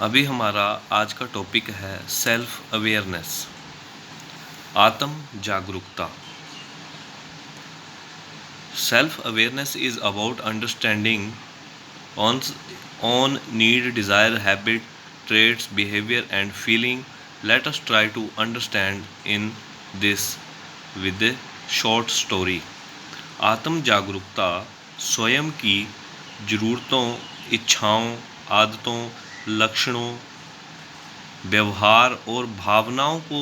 अभी हमारा आज का टॉपिक है सेल्फ अवेयरनेस, आत्म जागरूकता। Self awareness is about understanding one's own need, desire, habit, traits, behavior and feeling. Let us try to understand in this with a short story. आत्म जागरूकता स्वयं की ज़रूरतों, इच्छाओं, आदतों, लक्षणों, व्यवहार और भावनाओं को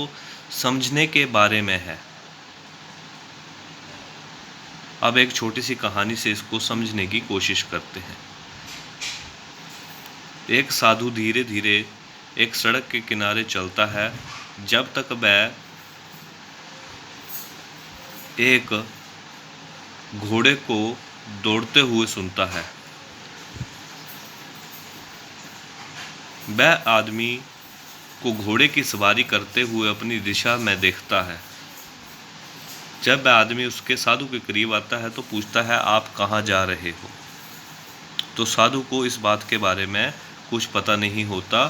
समझने के बारे में है। अब एक छोटी सी कहानी से इसको समझने की कोशिश करते हैं। एक साधु धीरे धीरे एक सड़क के किनारे चलता है जब तक वह एक घोड़े को दौड़ते हुए सुनता है। वह आदमी को घोड़े की सवारी करते हुए अपनी दिशा में देखता है। जब वह आदमी उसके साधु के करीब आता है तो पूछता है, आप कहाँ जा रहे हो? तो साधु को इस बात के बारे में कुछ पता नहीं होता।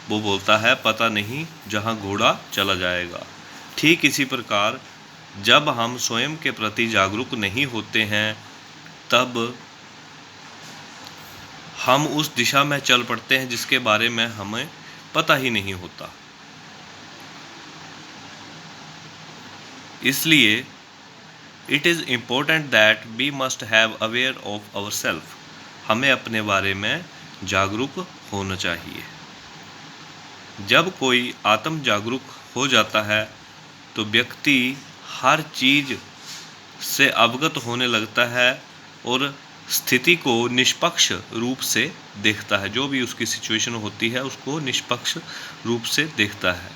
वो बोलता है, पता नहीं, जहाँ घोड़ा चला जाएगा। ठीक इसी प्रकार जब हम स्वयं के प्रति जागरूक नहीं होते हैं तब हम उस दिशा में चल पड़ते हैं जिसके बारे में हमें पता ही नहीं होता। इसलिए it is important that we must have aware of our self. हमें अपने बारे में जागरूक होना चाहिए। जब कोई आत्म जागरूक हो जाता है तो व्यक्ति हर चीज़ से अवगत होने लगता है और स्थिति को निष्पक्ष रूप से देखता है। जो भी उसकी सिचुएशन होती है उसको निष्पक्ष रूप से देखता है।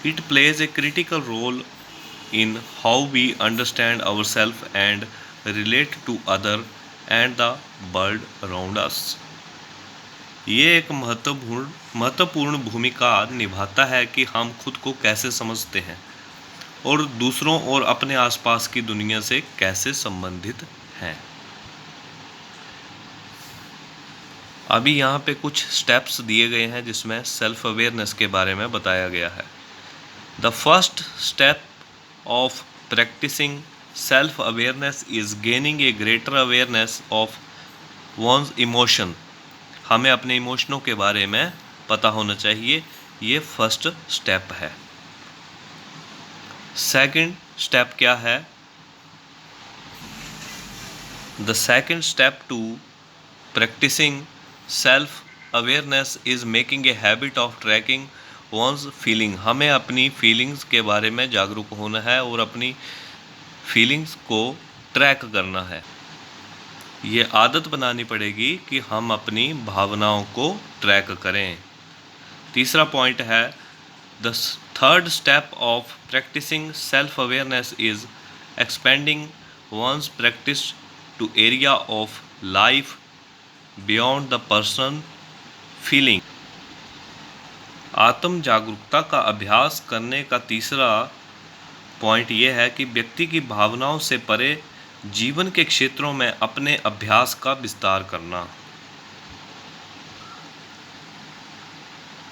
It plays a critical role in how we understand ourselves and relate to other and the world around us. ये एक महत्वपूर्ण भूमिका निभाता है कि हम खुद को कैसे समझते हैं और दूसरों और अपने आसपास की दुनिया से कैसे संबंधित हैं। अभी यहाँ पे कुछ स्टेप्स दिए गए हैं जिसमें सेल्फ अवेयरनेस के बारे में बताया गया है। The first step of practicing self-awareness is gaining a greater awareness of one's emotion. हमें अपने इमोशनों के बारे में पता होना चाहिए। ये फर्स्ट स्टेप है। सेकंड स्टेप क्या है? The second step to practicing self-awareness is making a habit of tracking one's feeling. हमें अपनी फीलिंग्स के बारे में जागरूक होना है और अपनी फीलिंग्स को ट्रैक करना है। ये आदत बनानी पड़ेगी कि हम अपनी भावनाओं को ट्रैक करें। तीसरा पॉइंट है, the third step of practising self awareness is expanding one's practice to area of life beyond the person feeling. आत्म जागरूकता का अभ्यास करने का तीसरा पॉइंट ये है कि व्यक्ति की भावनाओं से परे जीवन के क्षेत्रों में अपने अभ्यास का विस्तार करना।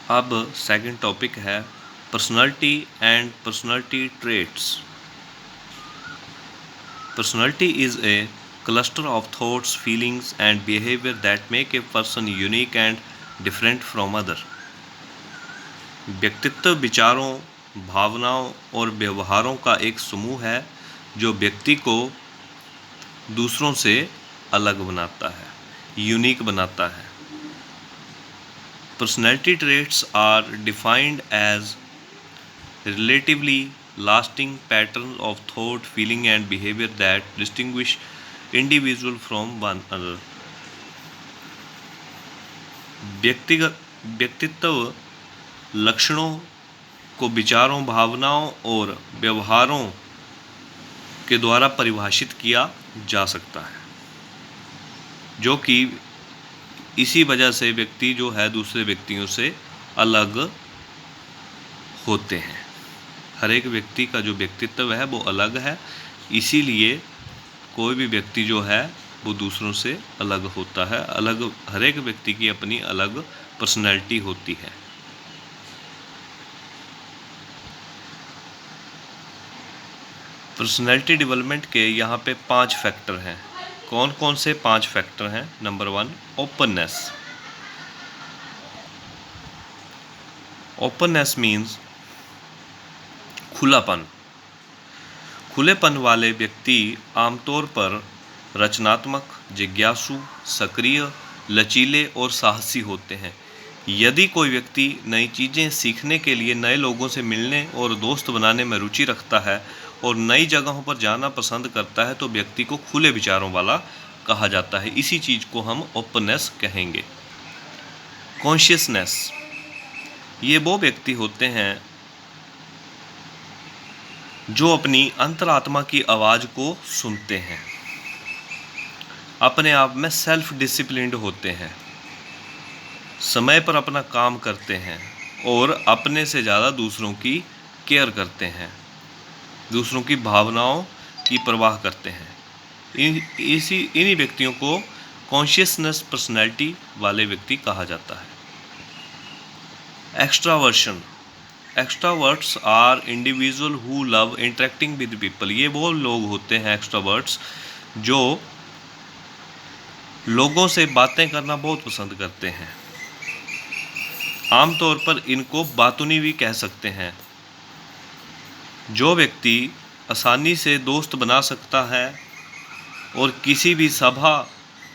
अब सेकंड टॉपिक है personality and personality traits. Personality is a cluster of thoughts, feelings and behavior that make a person unique and different from other. व्यक्तित्व विचारों, भावनाओं और व्यवहारों का एक समूह है जो व्यक्ति को दूसरों से अलग बनाता है, यूनिक बनाता है। Personality traits are defined as relatively lasting patterns of thought, feeling and behavior that distinguish individual from one another. व्यक्तित्व लक्षणों को विचारों, भावनाओं और व्यवहारों के द्वारा परिभाषित किया जा सकता है, जो कि इसी वजह से व्यक्ति जो है दूसरे व्यक्तियों से अलग होते हैं। हर एक व्यक्ति का जो व्यक्तित्व है वो अलग है, इसीलिए कोई भी व्यक्ति जो है वो दूसरों से अलग होता है। अलग, हर एक व्यक्ति की अपनी अलग पर्सनैलिटी होती है। पर्सनैलिटी डेवलपमेंट के यहाँ पे 5 फैक्टर हैं। कौन कौन से 5 फैक्टर हैं? Number 1, openness. ओपननेस मीन्स खुलापन। खुलेपन वाले व्यक्ति आमतौर पर रचनात्मक, जिज्ञासु, सक्रिय, लचीले और साहसी होते हैं। यदि कोई व्यक्ति नई चीज़ें सीखने के लिए नए लोगों से मिलने और दोस्त बनाने में रुचि रखता है और नई जगहों पर जाना पसंद करता है तो व्यक्ति को खुले विचारों वाला कहा जाता है। इसी चीज़ को हम ओपननेस कहेंगे। कॉन्शियसनेस, ये वो व्यक्ति होते हैं जो अपनी अंतरात्मा की आवाज़ को सुनते हैं, अपने आप में सेल्फ डिसिप्लिन्ड होते हैं, समय पर अपना काम करते हैं और अपने से ज़्यादा दूसरों की केयर करते हैं, दूसरों की भावनाओं की परवाह करते हैं। इन्हीं व्यक्तियों को कॉन्शियसनेस पर्सनैलिटी वाले व्यक्ति कहा जाता है। Extraversion, extraverts are individual who love interacting with people. ये वो लोग होते हैं एक्स्ट्रावर्ट्स जो लोगों से बातें करना बहुत पसंद करते हैं। आमतौर पर इनको बातूनी भी कह सकते हैं। जो व्यक्ति आसानी से दोस्त बना सकता है और किसी भी सभा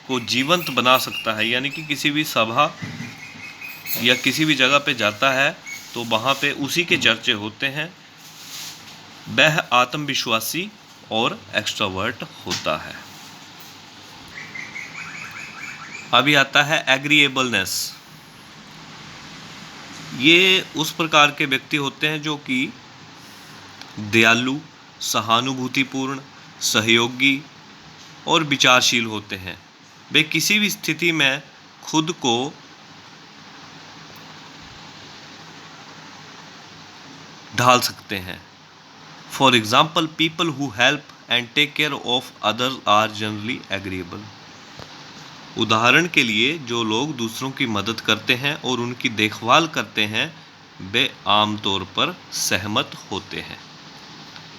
को जीवंत बना सकता है, यानी कि किसी भी सभा या किसी भी जगह पे जाता है तो वहाँ पे उसी के चर्चे होते हैं, वह आत्मविश्वासी और एक्स्ट्रोवर्ट होता है। अभी आता है एग्रीएबलनेस। ये उस प्रकार के व्यक्ति होते हैं जो कि दयालु, सहानुभूतिपूर्ण, सहयोगी और विचारशील होते हैं। वे किसी भी स्थिति में खुद को ढाल सकते हैं। For example, people who help and take care of others are generally agreeable. उदाहरण के लिए, जो लोग दूसरों की मदद करते हैं और उनकी देखभाल करते हैं वे आमतौर पर सहमत होते हैं।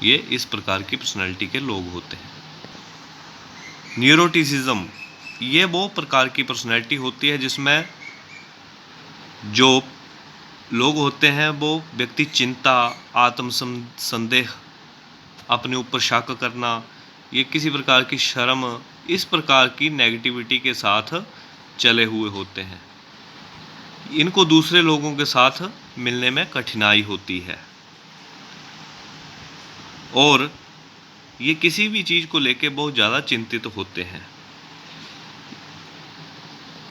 ये इस प्रकार की पर्सनैलिटी के लोग होते हैं। न्यूरोटिसिज्म, ये वो प्रकार की पर्सनैलिटी होती है जिसमें जो लोग होते हैं वो व्यक्ति चिंता, आत्मसंदेह, अपने ऊपर शक करना, ये किसी प्रकार की शर्म, इस प्रकार की नेगेटिविटी के साथ चले हुए होते हैं। इनको दूसरे लोगों के साथ मिलने में कठिनाई होती है और ये किसी भी चीज़ को लेके बहुत ज़्यादा चिंतित होते हैं।